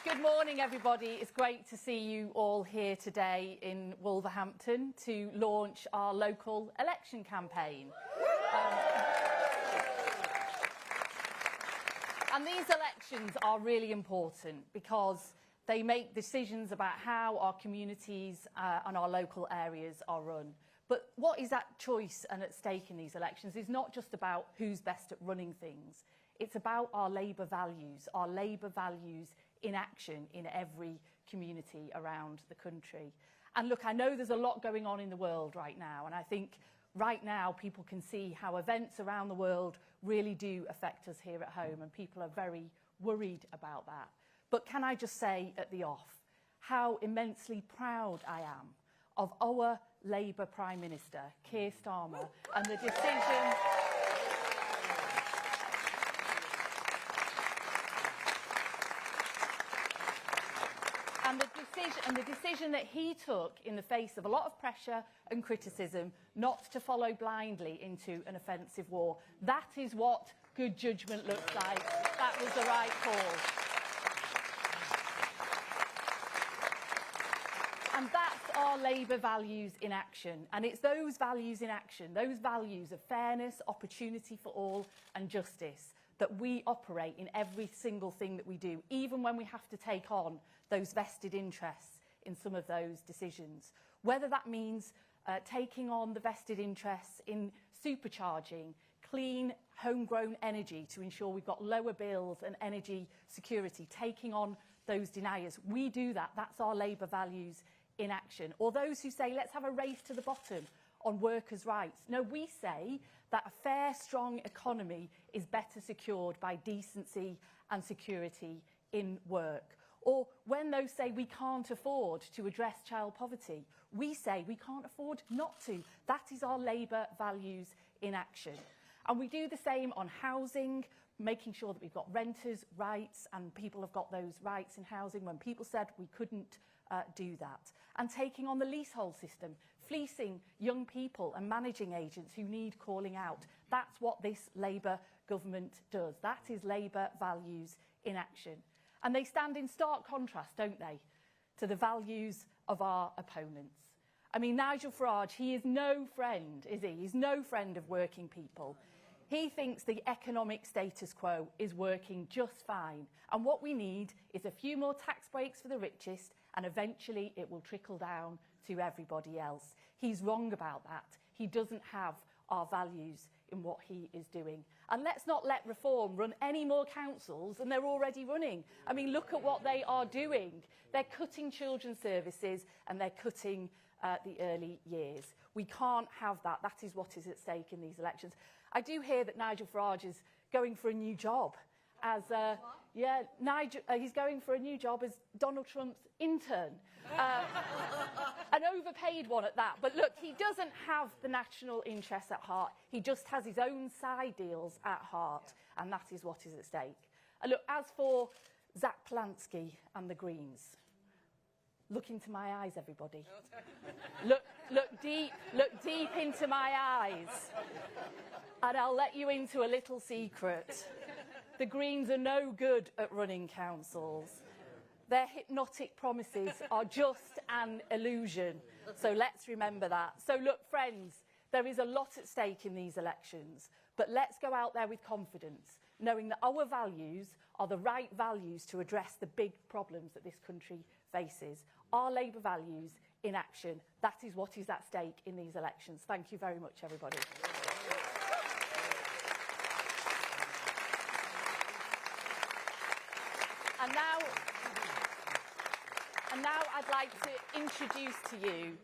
Good morning, everybody. It's great to see you all here today in Wolverhampton to launch our local election campaign. And these elections are really important because they make decisions about how our communities and our local areas are run. But what is at choice and at stake in these elections is not just about who's best at running things. It's about our Labour values in action in every community around the country. And look, I know there's a lot going on in the world right now, and I think right now people can see how events around the world really do affect us here at home, and people are very worried about that. But can I just say at the off how immensely proud I am of our Labour Prime Minister, Keir Starmer, and the decision... And the decision that he took in the face of a lot of pressure and criticism not to follow blindly into an offensive war. That is what good judgment looks like. That was the right call. And that's our Labour values in action. And it's those values in action, those values of fairness, opportunity for all and justice, that we operate in every single thing that we do, even when we have to take on those vested interests in some of those decisions. Whether that means taking on the vested interests in supercharging clean, homegrown energy to ensure we've got lower bills and energy security, taking on those deniers. We do that. That's our Labour values in action. Or those who say, let's have a race to the bottom on workers' rights. No, we say that a fair, strong economy is better secured by decency and security in work. Or when those say we can't afford to address child poverty, we say we can't afford not to. That is our Labour values in action. And we do the same on housing, making sure that we've got renters' rights and people have got those rights in housing when people said we couldn't do that. And taking on the leasehold system, fleecing young people and managing agents who need calling out. That's what this Labour government does. That is Labour values in action. And they stand in stark contrast, don't they, to the values of our opponents. I mean, Nigel Farage, he is no friend, is he? He's no friend of working people. He thinks the economic status quo is working just fine. And what we need is a few more tax breaks for the richest, and eventually it will trickle down to everybody else. He's wrong about that. He doesn't have our values in what he is doing. And let's not let Reform run any more councils than they're already running. I mean, look at what they are doing. They're cutting children's services and they're cutting the early years. We can't have that. That is what is at stake in these elections. I do hear that Nigel Farage is going for a new job as he's going for a new job as Donald Trump's intern, an overpaid one at that. But look, he doesn't have the national interests at heart. He just has his own side deals at heart, and that is what is at stake. And look, as for Zach Polanski and the Greens, look into my eyes, everybody. Look deep into my eyes. And I'll let you into a little secret. The Greens are no good at running councils. Their hypnotic promises are just an illusion. So let's remember that. So look, friends, there is a lot at stake in these elections, but let's go out there with confidence, knowing that our values are the right values to address the big problems that this country faces. Our Labour values in action. That is what is at stake in these elections. Thank you very much, everybody. And now I'd like to introduce to you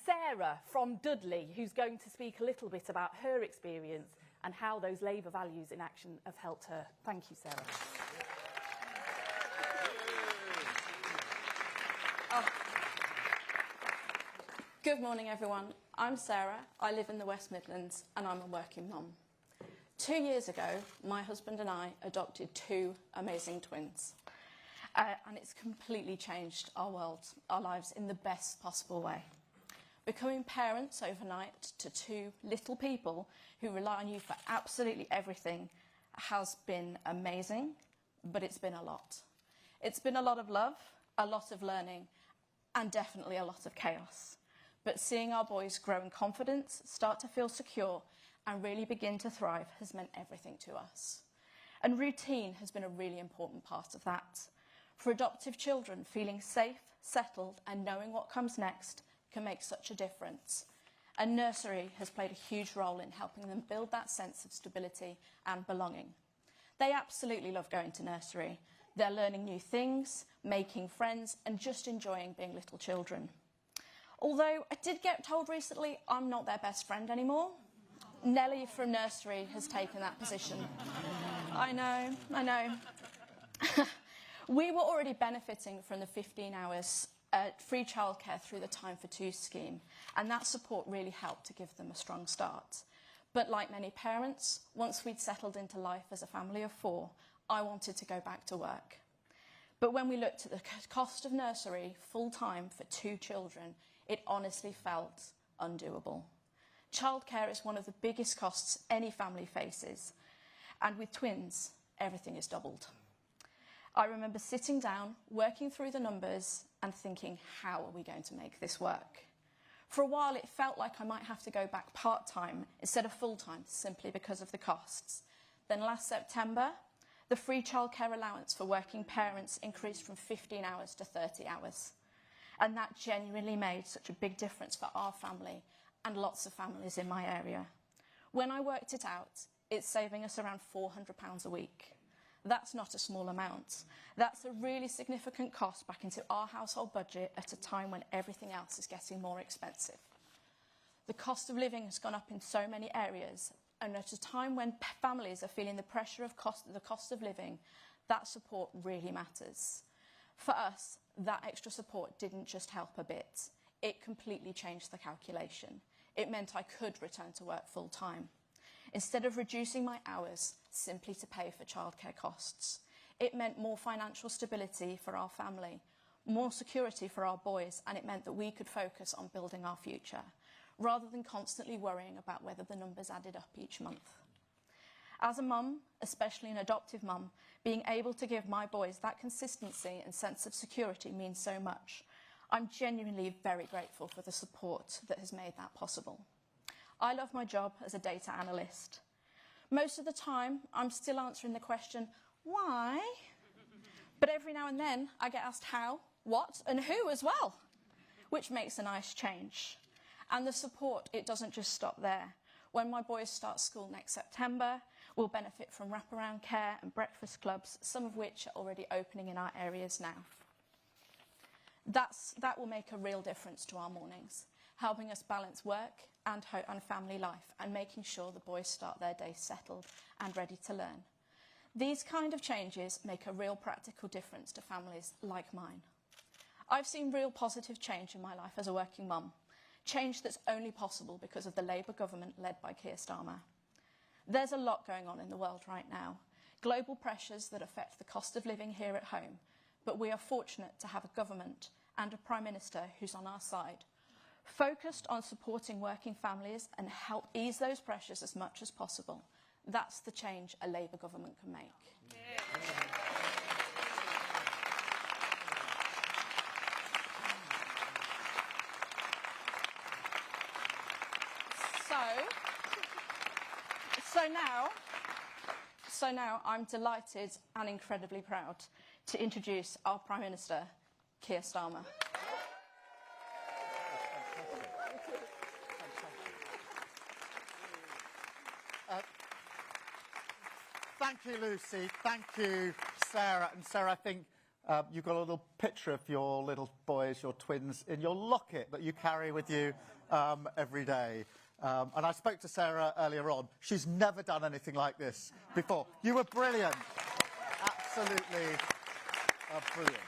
Sarah from Dudley, who's going to speak a little bit about her experience and how those Labour values in action have helped her. Thank you, Sarah. Good morning, everyone. I'm Sarah. I live in the West Midlands and I'm a working mum. 2 years ago, my husband and I adopted two amazing twins. And it's completely changed our world, our lives in the best possible way. Becoming parents overnight to two little people who rely on you for absolutely everything has been amazing, but it's been a lot. It's been a lot of love, a lot of learning, and definitely a lot of chaos. But seeing our boys grow in confidence, start to feel secure, and really begin to thrive has meant everything to us. And routine has been a really important part of that. For adoptive children, feeling safe, settled, and knowing what comes next can make such a difference. And nursery has played a huge role in helping them build that sense of stability and belonging. They absolutely love going to nursery. They're learning new things, making friends, and just enjoying being little children. Although I did get told recently I'm not their best friend anymore. Nellie from nursery has taken that position. I know. We were already benefiting from the 15 hours free childcare through the Time for Two scheme, and that support really helped to give them a strong start. But like many parents, once we'd settled into life as a family of 4, I wanted to go back to work. But when we looked at the cost of nursery full-time for 2 children, it honestly felt undoable. Childcare is one of the biggest costs any family faces, and with twins, everything is doubled. I remember sitting down, working through the numbers, and thinking, how are we going to make this work? For a while, it felt like I might have to go back part-time instead of full-time, simply because of the costs. Then last September, the free childcare allowance for working parents increased from 15 hours to 30 hours. And that genuinely made such a big difference for our family and lots of families in my area. When I worked it out, it's saving us around £400 a week. That's not a small amount. That's a really significant cost back into our household budget at a time when everything else is getting more expensive. The cost of living has gone up in so many areas, and at a time when families are feeling the pressure of the cost of living, that support really matters. For us, that extra support didn't just help a bit. It completely changed the calculation. It meant I could return to work full time. Instead of reducing my hours simply to pay for childcare costs, it meant more financial stability for our family, more security for our boys, and it meant that we could focus on building our future, rather than constantly worrying about whether the numbers added up each month. As a mum, especially an adoptive mum, being able to give my boys that consistency and sense of security means so much. I'm genuinely very grateful for the support that has made that possible. I love my job as a data analyst. Most of the time, I'm still answering the question, why? But every now and then, I get asked how, what, and who as well, which makes a nice change. And the support, it doesn't just stop there. When my boys start school next September, we'll benefit from wraparound care and breakfast clubs, some of which are already opening in our areas now. That will make a real difference to our mornings, helping us balance work and family life, and making sure the boys start their day settled and ready to learn. These kind of changes make a real practical difference to families like mine. I've seen real positive change in my life as a working mum, change that's only possible because of the Labour government led by Keir Starmer. There's a lot going on in the world right now, global pressures that affect the cost of living here at home, but we are fortunate to have a government and a Prime Minister who's on our side, focused on supporting working families and help ease those pressures as much as possible. That's the change a Labour government can make. So now I'm delighted and incredibly proud to introduce our Prime Minister, Keir Starmer. Thank you, Lucy. Thank you, Sarah. And Sarah, I think you've got a little picture of your little boys, your twins, in your locket that you carry with you every day. And I spoke to Sarah earlier on. She's never done anything like this before. You were brilliant. Absolutely brilliant.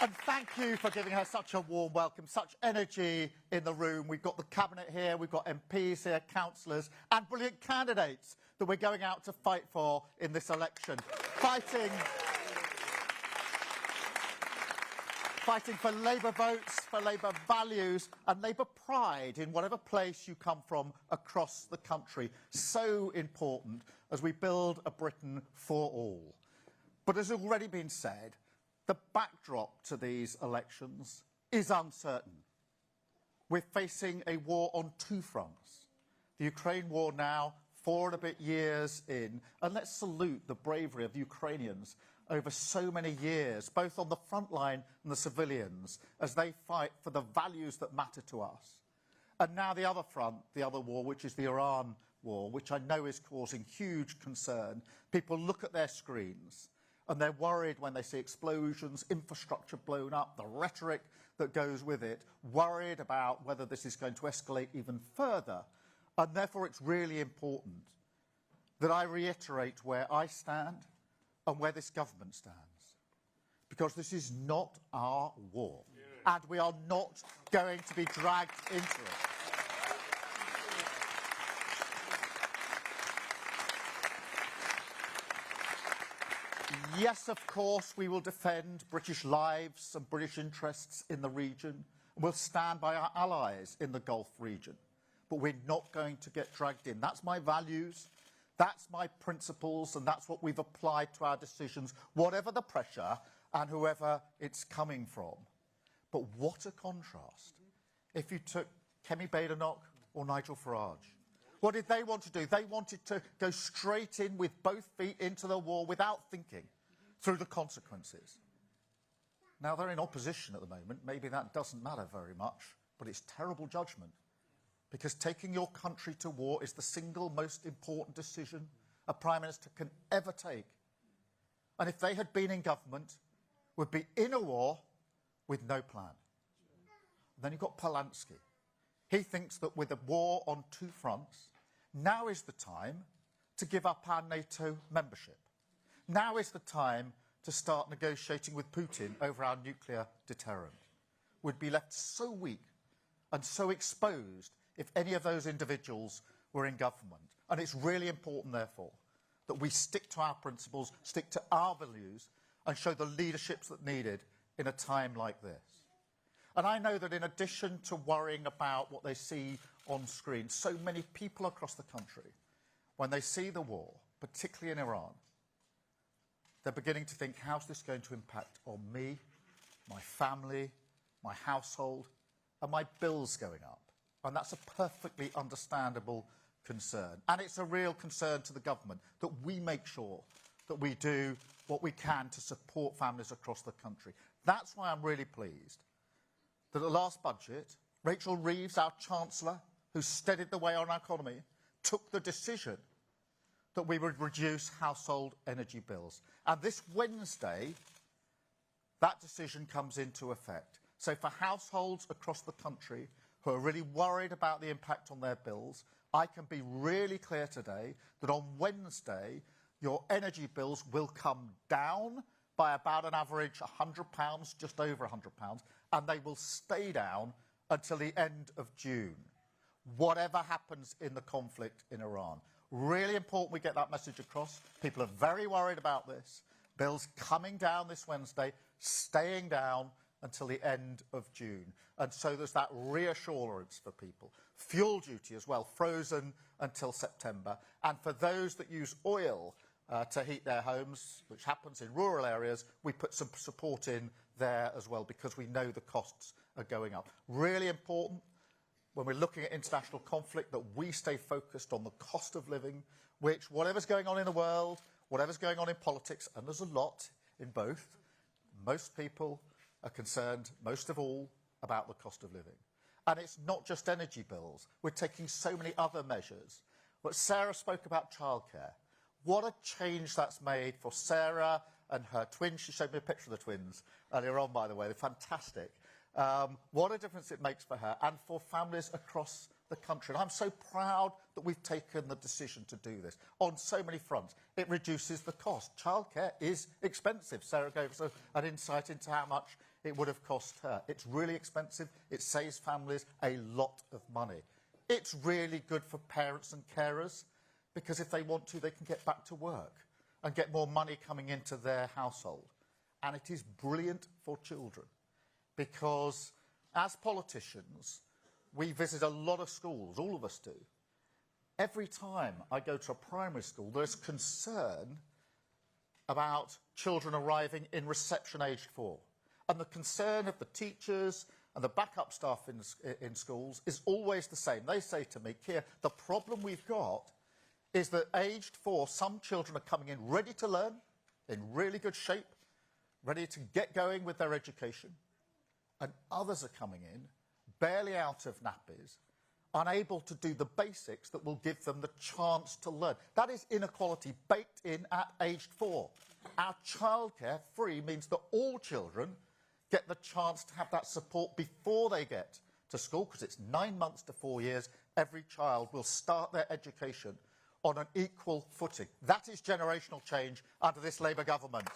And thank you for giving her such a warm welcome, such energy in the room. We've got the Cabinet here, we've got MPs here, councillors, and brilliant candidates that we're going out to fight for in this election. fighting for Labour votes, for Labour values and Labour pride in whatever place you come from across the country. So important as we build a Britain for all. But as already been said, the backdrop to these elections is uncertain. We're facing a war on two fronts. The Ukraine war now, 4 and a bit years in, and let's salute the bravery of the Ukrainians over so many years, both on the front line and the civilians, as they fight for the values that matter to us. And now the other front, the other war, which is the Iran war, which I know is causing huge concern. People look at their screens and they're worried when they see explosions, infrastructure blown up, the rhetoric that goes with it, worried about whether this is going to escalate even further. And therefore it's really important that I reiterate where I stand and where this government stands. Because this is not our war. And we are not going to be dragged into it. Yes, of course, we will defend British lives and British interests in the region. We'll stand by our allies in the Gulf region. But we're not going to get dragged in. That's my values, that's my principles, and that's what we've applied to our decisions, whatever the pressure and whoever it's coming from. But what a contrast if you took Kemi Badenoch or Nigel Farage. What did they want to do? They wanted to go straight in with both feet into the war without thinking through the consequences. Now they're in opposition at the moment. Maybe that doesn't matter very much, but it's terrible judgment. Because taking your country to war is the single most important decision a Prime Minister can ever take. And if they had been in government, would be in a war with no plan. And then you've got Polanski. He thinks that with a war on two fronts, now is the time to give up our NATO membership. Now is the time to start negotiating with Putin over our nuclear deterrent. We'd be left so weak and so exposed if any of those individuals were in government. And it's really important, therefore, that we stick to our principles, stick to our values, and show the leaderships that needed in a time like this. And I know that in addition to worrying about what they see on screen, so many people across the country, when they see the war, particularly in Iran, they're beginning to think, how's this going to impact on me, my family, my household, and my bills going up? And that's a perfectly understandable concern. And it's a real concern to the government that we make sure that we do what we can to support families across the country. That's why I'm really pleased that at the last budget, Rachel Reeves, our Chancellor, who steadied the way on our economy, took the decision that we would reduce household energy bills. And this Wednesday, that decision comes into effect. So for households across the country who are really worried about the impact on their bills, I can be really clear today that on Wednesday, your energy bills will come down by about an average £100, just over £100, and they will stay down until the end of June, whatever happens in the conflict in Iran. Really important we get that message across. People are very worried about this. Bills coming down this Wednesday, staying down until the end of June. And so there's that reassurance for people. Fuel duty as well, frozen until September. And for those that use oil to heat their homes, which happens in rural areas, we put some support in there as well because we know the costs are going up. Really important when we're looking at international conflict that we stay focused on the cost of living, which whatever's going on in the world, whatever's going on in politics, and there's a lot in both, most people are concerned, most of all, about the cost of living. And it's not just energy bills. We're taking so many other measures. But Sarah spoke about childcare. What a change that's made for Sarah and her twins. She showed me a picture of the twins earlier on, by the way. They're fantastic. What a difference it makes for her and for families across the country. And I'm so proud that we've taken the decision to do this on so many fronts. It reduces the cost. Childcare is expensive. Sarah gave us an insight into how much it would have cost her. It's really expensive. It saves families a lot of money. It's really good for parents and carers because if they want to, they can get back to work and get more money coming into their household. And it is brilliant for children. because as politicians, we visit a lot of schools, all of us do. Every time I go to a primary school, there's concern about children arriving in reception aged 4. And the concern of the teachers and the backup staff in schools is always the same. They say to me, Keir, the problem we've got is that aged 4, some children are coming in ready to learn, in really good shape, ready to get going with their education, and others are coming in, barely out of nappies, unable to do the basics that will give them the chance to learn. That is inequality baked in at aged 4. Our childcare free means that all children get the chance to have that support before they get to school, because it's 9 months to 4 years. Every child will start their education on an equal footing. That is generational change under this Labour government.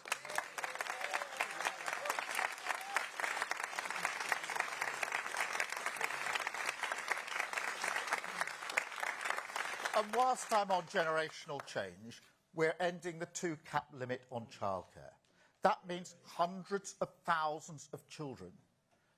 And whilst I'm on generational change, we're ending the 2-cap limit on childcare. That means hundreds of thousands of children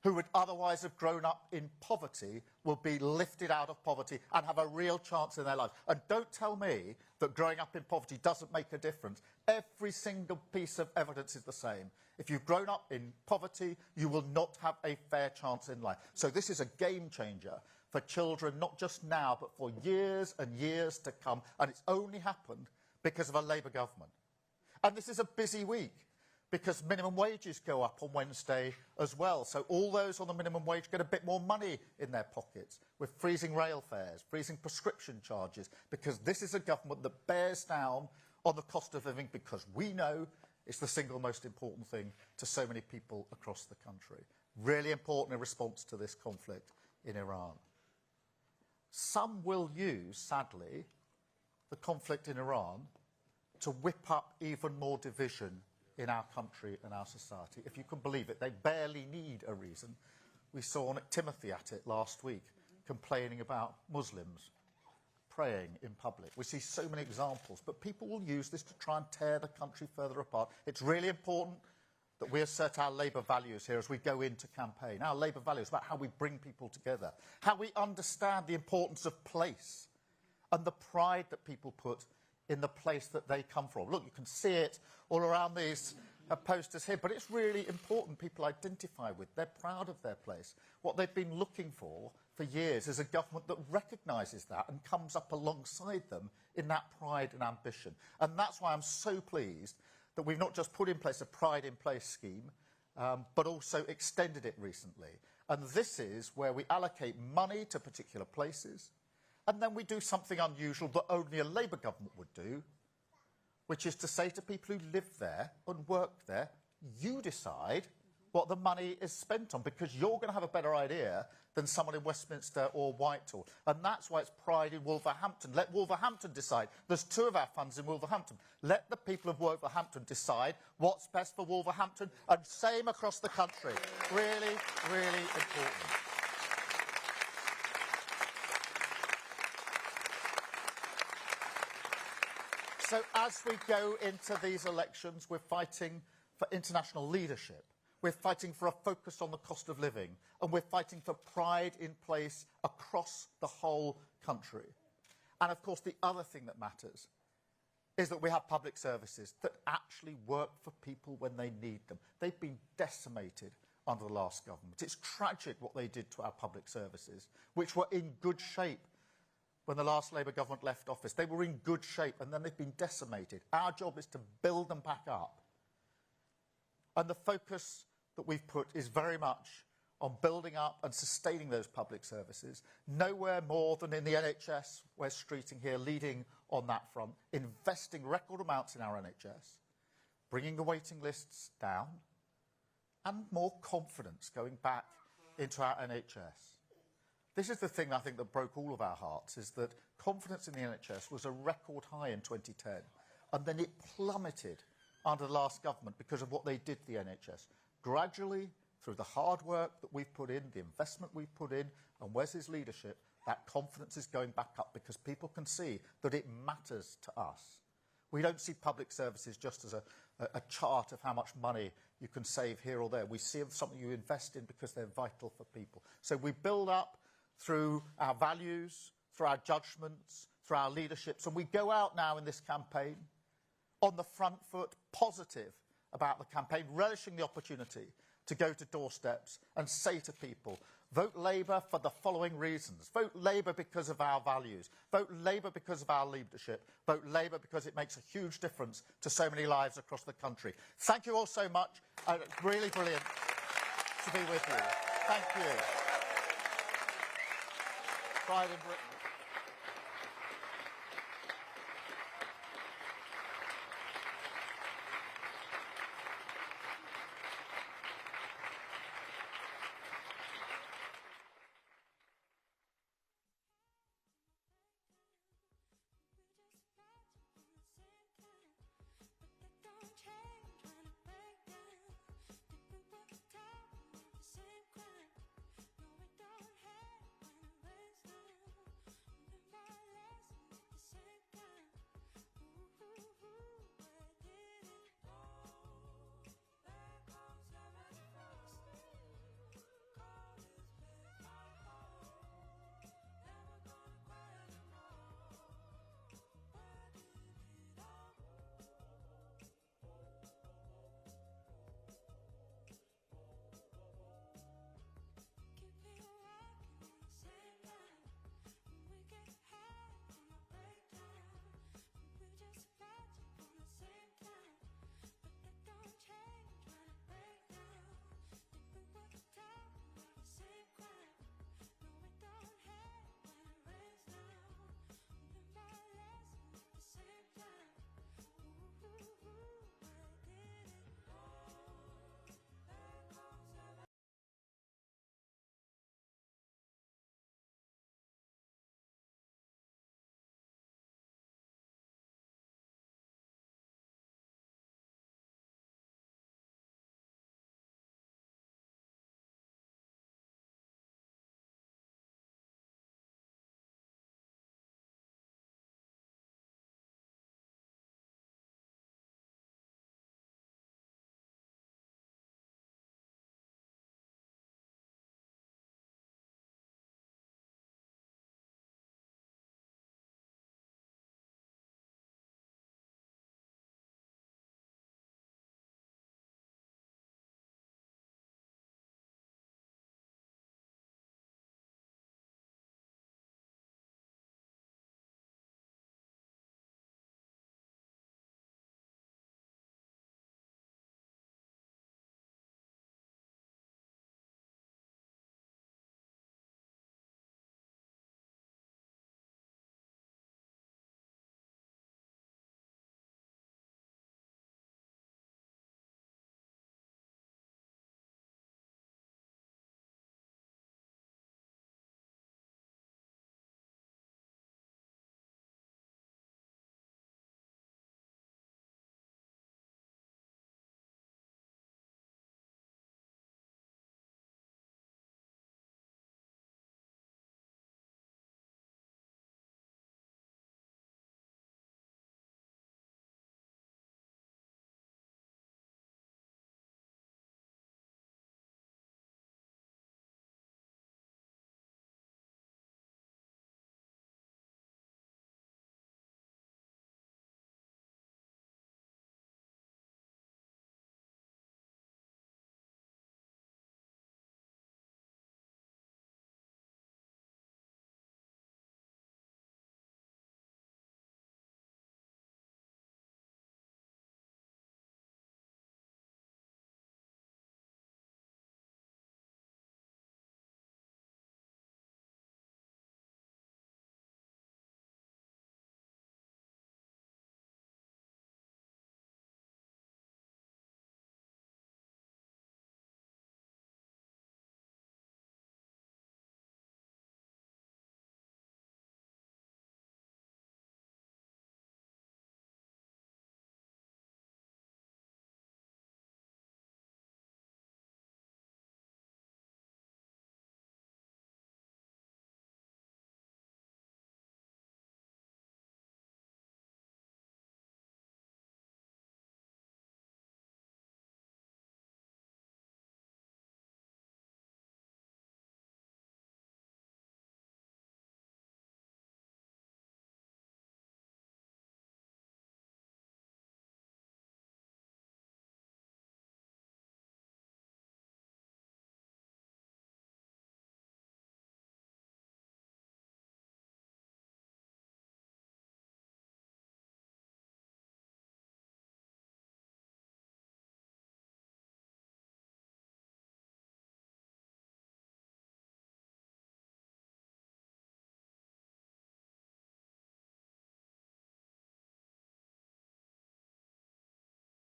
who would otherwise have grown up in poverty will be lifted out of poverty and have a real chance in their lives. And don't tell me that growing up in poverty doesn't make a difference. Every single piece of evidence is the same. If you've grown up in poverty, you will not have a fair chance in life. So this is a game changer for children, not just now, but for years and years to come. And it's only happened because of a Labour government. And this is a busy week, because minimum wages go up on Wednesday as well. So all those on the minimum wage get a bit more money in their pockets. We're freezing rail fares, freezing prescription charges, because this is a government that bears down on the cost of living, because we know it's the single most important thing to so many people across the country. Really important in response to this conflict in Iran. Some will use, sadly, the conflict in Iran to whip up even more division in our country and our society. If you can believe it, they barely need a reason. We saw Nick Timothy at it last week, complaining about Muslims praying in public. We see so many examples, but people will use this to try and tear the country further apart. It's really important that we assert our Labour values here as we go into campaign. Our Labour values about how we bring people together, how we understand the importance of place and the pride that people put in the place that they come from. Look, you can see it all around these posters here, but it's really important people identify with. They're proud of their place. What they've been looking for years is a government that recognises that and comes up alongside them in that pride and ambition. And that's why I'm so pleased that we've not just put in place a Pride in Place scheme, but also extended it recently. And this is where we allocate money to particular places, and then we do something unusual that only a Labour government would do, which is to say to people who live there and work there, you decide what the money is spent on, because you're going to have a better idea than someone in Westminster or Whitehall. And that's why it's Pride in Wolverhampton. Let Wolverhampton decide. There's 2 of our funds in Wolverhampton. Let the people of Wolverhampton decide what's best for Wolverhampton, and same across the country. Really, really important. So as we go into these elections, we're fighting for international leadership. We're fighting for a focus on the cost of living, and we're fighting for pride in place across the whole country. And of course, the other thing that matters is that we have public services that actually work for people when they need them. They've been decimated under the last government. It's tragic what they did to our public services, which were in good shape when the last Labour government left office. They were in good shape, and then they've been decimated. Our job is to build them back up. And the focus that we've put is very much on building up and sustaining those public services, nowhere more than in the NHS. We're streeting here, leading on that front, investing record amounts in our NHS, bringing the waiting lists down, and more confidence going back into our NHS. This is the thing I think that broke all of our hearts, is that confidence in the NHS was a record high in 2010, and then it plummeted under the last government because of what they did to the NHS. Gradually, through the hard work that we've put in, the investment we've put in, and Wes's leadership, that confidence is going back up because people can see that it matters to us. We don't see public services just as a chart of how much money you can save here or there. We see them something you invest in because they're vital for people. So we build up through our values, through our judgments, through our leaderships, and we go out now in this campaign on the front foot, positive about the campaign, relishing the opportunity to go to doorsteps and say to people, vote Labour for the following reasons. Vote Labour because of our values. Vote Labour because of our leadership. Vote Labour because it makes a huge difference to so many lives across the country. Thank you all so much. Really brilliant to be with you. Thank you. Pride in Britain.